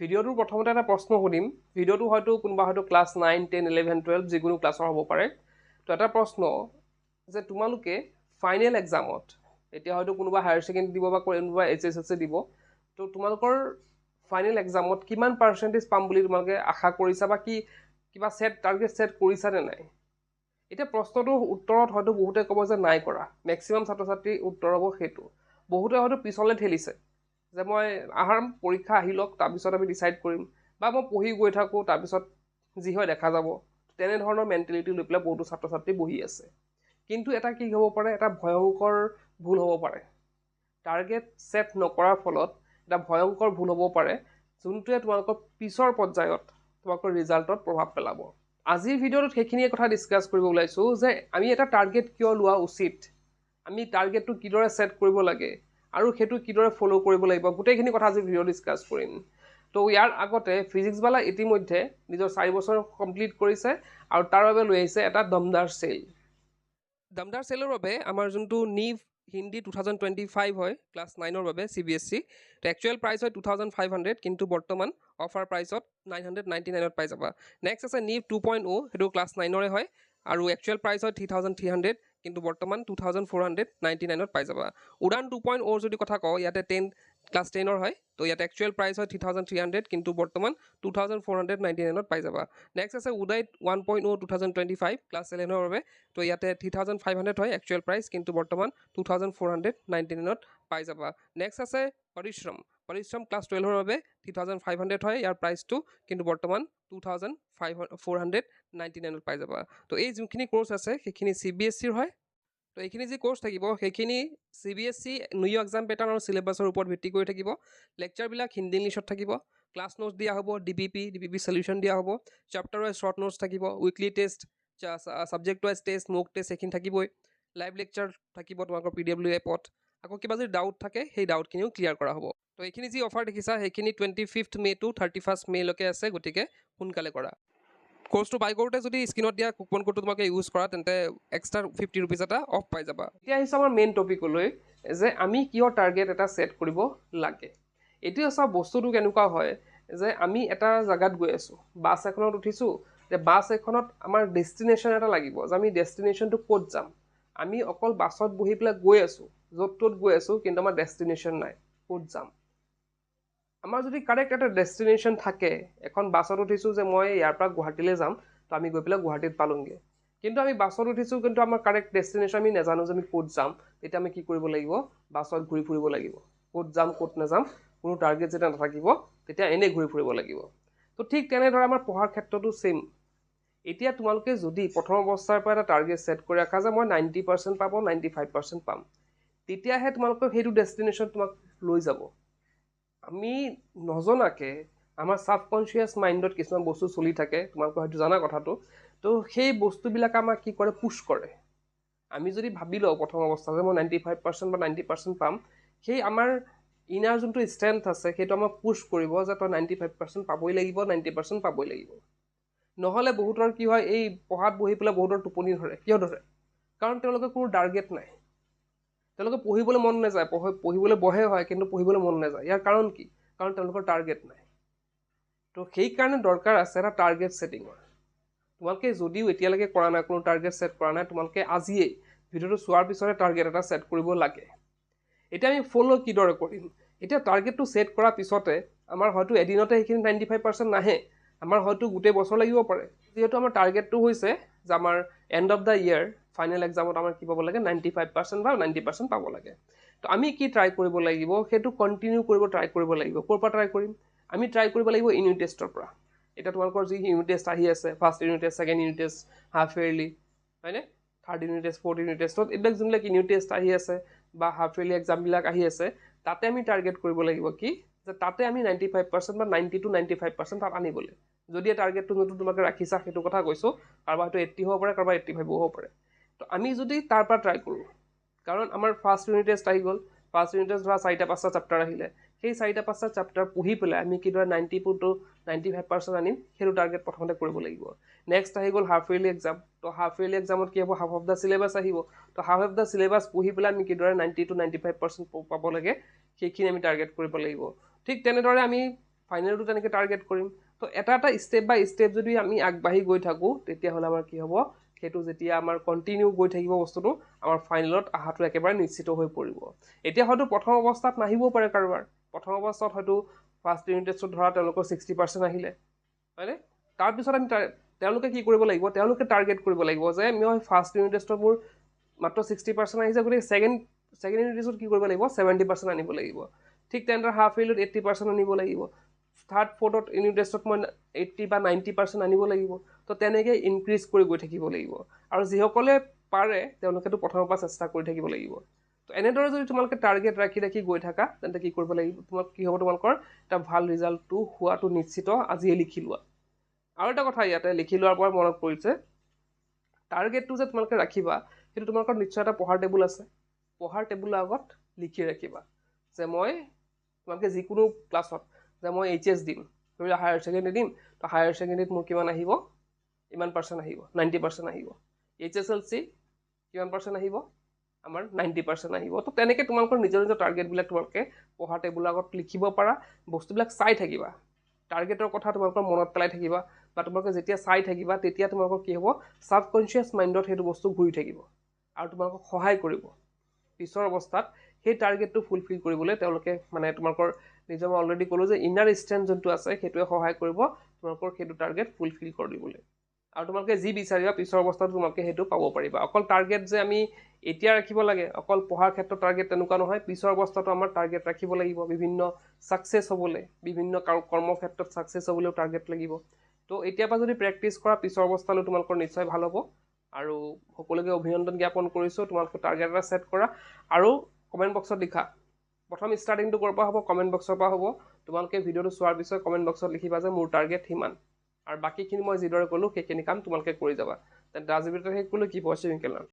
ভিডিঅ'টোৰ প্ৰথমতে এটা প্ৰশ্ন সুধিম। ভিডিঅ'টো হয়তো কোনোবা হয়তো ক্লাছ 9, 10, 11, 12 যিকোনো ক্লাছৰ হ'ব পাৰে। তো এটা প্ৰশ্ন যে তোমালোকে ফাইনেল এক্সামত, এতিয়া হয়তো কোনোবা হায়াৰ ছেকেণ্ডেৰী দিব বা কোনোবা HSLC দিব, তো তোমালোকৰ ফাইনেল এক্সামত কিমান পাৰ্চেণ্টেজ পাম বুলি তোমালোকে আশা কৰিছা বা কিবা টাৰ্গেট ছেট কৰিছা নে নাই? এতিয়া প্ৰশ্নটোৰ উত্তৰত হয়তো বহুতে ক'ব যে নাই কৰা। মেক্সিমাম ছাত্ৰ ছাত্ৰীৰ উত্তৰ হ'ব সেইটো। বহুতে হয়তো পিছলৈ ঠেলিছে যে মই পৰীক্ষা আহি লওক, তাৰপিছত আমি ডিচাইড কৰিম, বা মই পঢ়ি গৈ থাকোঁ, তাৰপিছত যি হয় দেখা যাব। তেনেধৰণৰ মেণ্টেলিটি লৈ পেলাই বহুতো ছাত্ৰ ছাত্ৰী বহি আছে। কিন্তু এটা কি হ'ব পাৰে, এটা ভয়ংকৰ ভুল হ'ব পাৰে। টাৰ্গেট ছেট নকৰাৰ ফলত এটা ভয়ংকৰ ভুল হ'ব পাৰে, যোনটোৱে তোমালোকৰ পিছৰ পৰ্যায়ত তোমালোকৰ ৰিজাল্টত প্ৰভাৱ পেলাব। আজিৰ ভিডিঅ'টোত সেইখিনিয়ে কথা ডিছকাছ কৰিব ওলাইছোঁ যে আমি এটা টাৰ্গেট কিয় লোৱা উচিত, আমি টাৰ্গেটটো কিদৰে ছেট কৰিব লাগে, আৰু সেইটো কিদৰে ফ'ল' কৰিব লাগিব, গোটেইখিনি কথা আজি ভিডিঅ' ডিছকাছ কৰিম। তো ইয়াৰ আগতে ফিজিক্সবালা ইতিমধ্যে নিজৰ 4 বছৰ কমপ্লিট কৰিছে আৰু তাৰ বাবে লৈ আহিছে এটা দমদাৰ চেল। দমদাৰ চেলৰ বাবে আমাৰ যোনটো নিভ হিন্দী 2025 হয় ক্লাছ 9ৰ বাবে CBSE, তো একচুৱেল প্ৰাইচ হয় 2500, কিন্তু বৰ্তমান অফাৰ প্ৰাইচত 999ত পাই যাবা। নেক্সট আছে নিভ 2.0, সেইটো ক্লাছ 9ৰে হয় আৰু একচুৱেল প্ৰাইচ হয় 3300, কিন্তু বৰ্তমান 2499ত পাই যাবা। উড়ান 2.0 যদি কথা কওঁ, ইয়াতে ক্লাছ 10ৰ হয়, তো ইয়াতে একচুৱেল প্ৰাইচ হয় 3300, কিন্তু বৰ্তমান 2499ত পাই যাবা। নেক্সট আছে উদয় 1.0 2025 ক্লাছ 11ৰ বাবে, তো ইয়াতে 3500 হয় একচুৱেল প্ৰাইচ, কিন্তু বৰ্তমান 2499ত পাই যাবা। নেক্সট আছে পৰিশ্ৰম ক্লাছ 12ৰ বাবে 3500 হয় ইয়াৰ প্ৰাইচটো, কিন্তু বৰ্তমান 2499ত পাই যাবা। তো এই যোনখিনি কোৰ্চ আছে সেইখিনি CBSEৰ হয়। তো এইখিনি যি কোৰ্চ থাকিব সেইখিনি CBSE নিউ এক্সাম পেটাৰ্ণ আৰু চিলেবাছৰ ওপৰত ভিত্তি কৰি থাকিব। লেকচাৰবিলাক হিন্দী ইংলিছত থাকিব, ক্লাছ নোটছ দিয়া হ'ব, DBP সলিউশ্যন দিয়া হ'ব, চেপ্টাৰ ৱাইজ শ্বৰ্ট নোটছ থাকিব, weekly test, subject wise test, mock test সেইখিনি থাকিবই, লাইভ লেকচাৰ থাকিব তোমালোকৰ PW এপত। আকৌ কিবা যদি ডাউট থাকে সেই ডাউটখিনিও ক্লিয়াৰ কৰা হ'ব। তো এইখিনি যি অফাৰ দেখিছা সেইখিনি 25 মে to 31 মেলৈকে আছে, গতিকে সোনকালে কৰা। কোৰ্চটো বাই কৰোঁতে যদি স্ক্ৰীনত দিয়া কুপন কোডটো তোমালোকে ইউজ কৰা, তেন্তে এক্সট্ৰা 50 ৰুপিজ এটা অফ পাই যাবা। এতিয়া আহিছে আমাৰ মেইন টপিকলৈ, যে আমি কিয় টাৰ্গেট এটা ছেট কৰিব লাগে। এতিয়া চোৱা, বস্তুটো কেনেকুৱা হয় যে আমি এটা জেগাত গৈ আছোঁ, বাছ এখনত উঠিছোঁ, যে বাছ এখনত আমাৰ ডেষ্টিনেশ্যন এটা লাগিব, যে আমি ডেষ্টিনেশ্যনটো ক'ত যাম। আমি অকল বাছত বহি পেলাই গৈ আছোঁ, য'ত ত'ত গৈ আছোঁ, কিন্তু আমাৰ ডেষ্টিনেশ্যন নাই, ক'ত যাম। আমাৰ যদি কাৰেক্ট এটা ডেষ্টিনেশ্যন থাকে, এখন বাছত উঠিছোঁ যে মই ইয়াৰ পৰা গুৱাহাটীলৈ যাম, তো আমি গৈ পেলাই গুৱাহাটীত পালোঁগৈ। কিন্তু আমি বাছত উঠিছোঁ, কিন্তু আমাৰ কাৰেক্ট ডেষ্টিনেশ্যন আমি নাজানো যে আমি ক'ত যাম, তেতিয়া আমি কি কৰিব লাগিব, বাছত ঘূৰি ফুৰিব লাগিব। ক'ত যাম ক'ত নাযাম কোনো টাৰ্গেট যেতিয়া নাথাকিব, তেতিয়া এনেই ঘূৰি ফুৰিব লাগিব। তো ঠিক তেনেদৰে আমাৰ পঢ়াৰ ক্ষেত্ৰতো ছেইম। এতিয়া তোমালোকে যদি প্ৰথম অৱস্থাৰ পৰা এটা টাৰ্গেট ছেট কৰি ৰাখা যে মই 90% পাব, 95% পাম, তেতিয়াহে তোমালোকৰ সেইটো ডেষ্টিনেশ্যন তোমাক লৈ যাব। আমি নজনাকে আমাৰ ছাবকনচিয়াছ মাইণ্ডত কিছুমান বস্তু চলি থাকে, তোমালোকে হয়তো জানা কথাটো। তো সেই বস্তুবিলাক আমাক কি কৰে, পুছ কৰে। আমি যদি ভাবি লওঁ প্ৰথম অৱস্থাত যে মই 95% বা 90% পাম, সেই আমাৰ ইনাৰ যোনটো ষ্ট্ৰেংথ আছে সেইটো আমাক পুছ কৰিব যে তই 95% পাবই লাগিব, 90% পাবই লাগিব। নহ'লে বহুতৰ কি হয়, এই পঢ়াত বহি পেলাই বহুতৰ টোপনি ধৰে। কিয় ধৰে? কাৰণ তেওঁলোকৰ কোনো টাৰ্গেট নাই। তেওঁলোকে পঢ়িবলৈ মন নাযায়, পঢ়িবলৈ বহে হয়, কিন্তু পঢ়িবলৈ মন নাযায়। ইয়াৰ কাৰণ কি? কাৰণ তেওঁলোকৰ টাৰ্গেট নাই। তো সেইকাৰণে দৰকাৰ আছে এটা টাৰ্গেট ছেটিঙৰ। তোমালোকে যদিও এতিয়ালৈকে কৰা নাই, কোনো টাৰ্গেট ছেট কৰা নাই, তোমালোকে আজিয়েই ভিডিঅ'টো চোৱাৰ পিছতে টাৰ্গেট এটা ছেট কৰিব লাগে। এতিয়া আমি ফ'ল' কিদৰে কৰিম? এতিয়া টাৰ্গেটটো ছেট কৰাৰ পিছতে আমাৰ হয়তো এদিনতে সেইখিনি 95% নাহে, আমাৰ হয়তো গোটেই বছৰ লাগিব পাৰে। যিহেতু আমাৰ টাৰ্গেটটো হৈছে যে আমাৰ end of the year final এক্সামত আমাৰ কি পাব লাগে, 95% বা 90% পাব লাগে। তো আমি কি ট্ৰাই কৰিব লাগিব, সেইটো কণ্টিনিউ ট্ৰাই কৰিব লাগিব। ক'ৰ পৰা ট্ৰাই কৰিম? আমি ট্ৰাই কৰিব লাগিব ইউনিট টেষ্টৰ পৰা। এতিয়া তোমালোকৰ যি ইউনিট টেষ্ট আহি আছে, first unit test, second unit test, half yearly, হয়নে, third unit test, fourth unit টেষ্টত এইবিলাক যোনবিলাক ইউনিট টেষ্ট আহি আছে বা হাফ ইয়াৰলি এক্সামবিলাক আহি আছে, তাতে আমি টাৰ্গেট কৰিব লাগিব কি, যে তাতে আমি 95% বা 90 to 95% তাত আনিবলৈ। যদি টাৰ্গেটটো যোনটো তোমালোকে ৰাখিছা সেইটো কথা কৈছোঁ, কাৰোবাৰ হয়তো 80 হ'ব পাৰে, কাৰোবাৰ 85 হ'ব পাৰে। তো আমি যদি তাৰ পৰা ট্ৰাই কৰোঁ, কাৰণ আমাৰ ফাৰ্ষ্ট ইউনিট টেষ্ট আহি গ'ল, ফাৰ্ষ্ট ইউনিট টেষ্ট ধৰা 4-5টা চেপ্টাৰ আহিলে, সেই 4-5টা চেপ্টাৰ পঢ়ি পেলাই আমি কিদৰে 90 to 95% আনিম, সেইটো টাৰ্গেট প্ৰথমতে কৰিব লাগিব। নেক্সট আহি গ'ল হাফ ইয়াৰলি এক্সাম। তো হাফ ইয়াৰলি এক্সামত কি হ'ব, হাফ অফ দ্য চিলেবাছ আহিব। তো হাফ অফ দ্য চিলেবাছ পঢ়ি পেলাই আমি কিদৰে 90 to 95% পাব লাগে, সেইখিনি আমি টাৰ্গেট কৰিব লাগিব। ঠিক তেনেদৰে আমি ফাইনেলটো তেনেকৈ টাৰ্গেট কৰিম। তো এটা ষ্টেপ বাই ষ্টেপ যদি আমি আগবাঢ়ি গৈ থাকোঁ তেতিয়াহ'লে আমাৰ কি হ'ব, সেইটো যেতিয়া আমাৰ কণ্টিনিউ গৈ থাকিব বস্তুটো, আমাৰ ফাইনেলত অহাটো একেবাৰে নিশ্চিত হৈ পৰিব। এতিয়া হয়তো প্ৰথম অৱস্থাত নাহিবও পাৰে কাৰোবাৰ, প্ৰথম অৱস্থাত হয়তো ফাৰ্ষ্ট ইউনিট টেষ্টত ধৰা তেওঁলোকৰ 60% আহিলে, হয়নে? তাৰপিছত আমি তেওঁলোকে কি কৰিব লাগিব, তেওঁলোকে টাৰ্গেট কৰিব লাগিব যে মই ফাৰ্ষ্ট ইউনিট টেষ্টত মোৰ মাত্ৰ 60% আহিছে, গতিকে ছেকেণ্ড ইউনিট টেষ্টত কি কৰিব লাগিব, 70% আনিব লাগিব। ঠিক তেনেদৰে হাফ ইয়েৰলিত 80% আনিব লাগিব, থাৰ্ড ফ'ৰ্থত ইউনিট টেষ্টত মই 80 বা 90% আনিব লাগিব। তো তেনেকৈ ইনক্ৰিজ কৰি গৈ থাকিব লাগিব। আৰু যিসকলে পাৰে তেওঁলোকেতো প্ৰথমৰ পৰা চেষ্টা কৰি থাকিব লাগিব। তো এনেদৰে যদি তোমালোকে টাৰ্গেট ৰাখি ৰাখি গৈ থাকা তেন্তে কি কৰিব লাগিব, তোমাক কি হ'ব, তোমালোকৰ এটা ভাল ৰিজাল্টটো হোৱাটো নিশ্চিত আজিয়ে লিখি লোৱা। আৰু এটা কথা ইয়াতে লিখি লোৱাৰ পৰা মনত পৰিছে, টাৰ্গেটটো যে তোমালোকে ৰাখিবা সেইটো তোমালোকৰ নিশ্চয় এটা পঢ়াৰ টেবুল আছে, পঢ়াৰ টেবুলৰ আগত লিখি ৰাখিবা যে মই তোমালোকে যিকোনো ক্লাছত যে মই HS দিম, ধৰি লোৱা হায়াৰ ছেকেণ্ডেৰী দিম, তো হায়াৰ ছেকেণ্ডেৰীত মোৰ কিমান আহিব, ইমান পাৰ্চেণ্ট আহিব, 90% আহিব। HSLC কিমান পাৰ্চেণ্ট আহিব, আমাৰ 90% আহিব। তো তেনেকৈ তোমালোকৰ নিজৰ নিজৰ টাৰ্গেটবিলাক তোমালোকে পঢ়াৰ টেবুলৰ আগত লিখিব পাৰা, বস্তুবিলাক চাই থাকিবা, টাৰ্গেটৰ কথা তোমালোকৰ মনত পেলাই থাকিবা, বা তোমালোকে যেতিয়া চাই থাকিবা তেতিয়া তোমালোকৰ কি হ'ব, ছাবকনচিয়াছ মাইণ্ডত সেইটো বস্তু ঘূৰি থাকিব আৰু তোমালোকক সহায় কৰিব পিছৰ অৱস্থাত সেই টাৰ্গেটটো ফুলফিল কৰিবলৈ। তেওঁলোকে মানে তোমালোকৰ নিজৰ, মই অলৰেডি ক'লোঁ যে ইনাৰ ষ্ট্ৰেংথ যোনটো আছে সেইটোৱে সহায় কৰিব তোমালোকৰ সেইটো টাৰ্গেট ফুলফিল কৰি দিবলৈ। আৰু তোমালোকে যি বিচাৰিবা পিছৰ অৱস্থাত তোমালোকে সেইটো পাব পাৰিবা। অকল টাৰ্গেট যে আমি এতিয়া ৰাখিব লাগে, অকল পঢ়াৰ ক্ষেত্ৰত টাৰ্গেট তেনেকুৱা নহয়, পিছৰ অৱস্থাতো আমাৰ টাৰ্গেট ৰাখিব লাগিব, বিভিন্ন ছাকচেছ হ'বলৈ, বিভিন্ন কৰ্মক্ষেত্ৰত ছাকচেছ হ'বলৈও টাৰ্গেট লাগিব। তো এতিয়াৰ পৰা যদি প্ৰেক্টিছ কৰা পিছৰ অৱস্থালৈ তোমালোকৰ নিশ্চয় ভাল হ'ব। আৰু সকলোকে অভিনন্দন জ্ঞাপন কৰিছোঁ, তোমালোকে টাৰ্গেট এটা ছেট কৰা আৰু কমেণ্ট বক্সত লিখা। প্ৰথম ষ্টাৰ্টিংটো ক'ৰ পৰা হ'ব, কমেণ্ট বক্সৰ পৰা হ'ব। তোমালোকে ভিডিঅ'টো চোৱাৰ পিছত কমেণ্ট বক্সত লিখিবা যে মোৰ টাৰ্গেট সিমান, আৰু বাকীখিনি মই যিদৰে ক'লোঁ সেইখিনি কাম তোমালোকে কৰি যাবা। তেন্তে আজিৰ ভিডিঅ'টো শেষ কৰিলোঁ, কি পঢ়িছোঁ উইকেল।